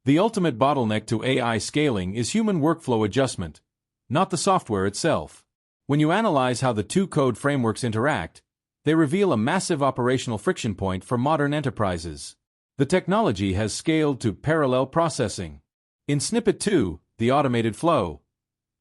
The ultimate bottleneck to AI scaling is human workflow adjustment, not the software itself. When you analyze how the two code frameworks interact, they reveal a massive operational friction point for modern enterprises. The technology has scaled to parallel processing. In Snippet 2, the automated flow,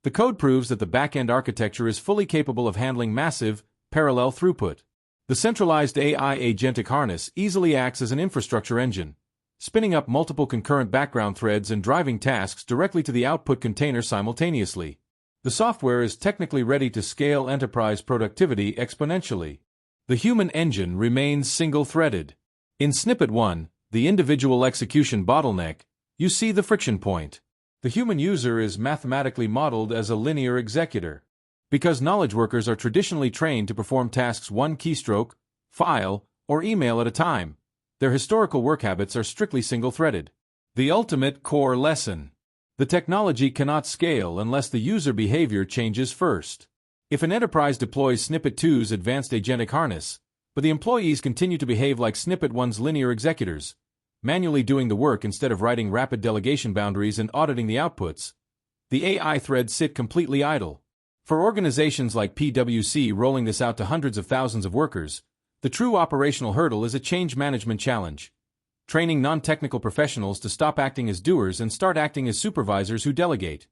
the code proves that the back-end architecture is fully capable of handling massive, parallel throughput. The centralized AI agentic harness easily acts as an infrastructure engine, spinning up multiple concurrent background threads and driving tasks directly to the output container simultaneously. The software is technically ready to scale enterprise productivity exponentially. The human engine remains single-threaded. In Snippet 1, the individual execution bottleneck, you see the friction point. The human user is mathematically modeled as a linear executor. Because knowledge workers are traditionally trained to perform tasks one keystroke, file, or email at a time, their historical work habits are strictly single-threaded. The ultimate core lesson. The technology cannot scale unless the user behavior changes first. If an enterprise deploys Snippet 2's advanced agentic harness, but the employees continue to behave like Snippet 1's linear executors, manually doing the work instead of writing rapid delegation boundaries and auditing the outputs, the AI threads sit completely idle. For organizations like PwC rolling this out to hundreds of thousands of workers, the true operational hurdle is a change management challenge. Training non-technical professionals to stop acting as doers and start acting as supervisors who delegate.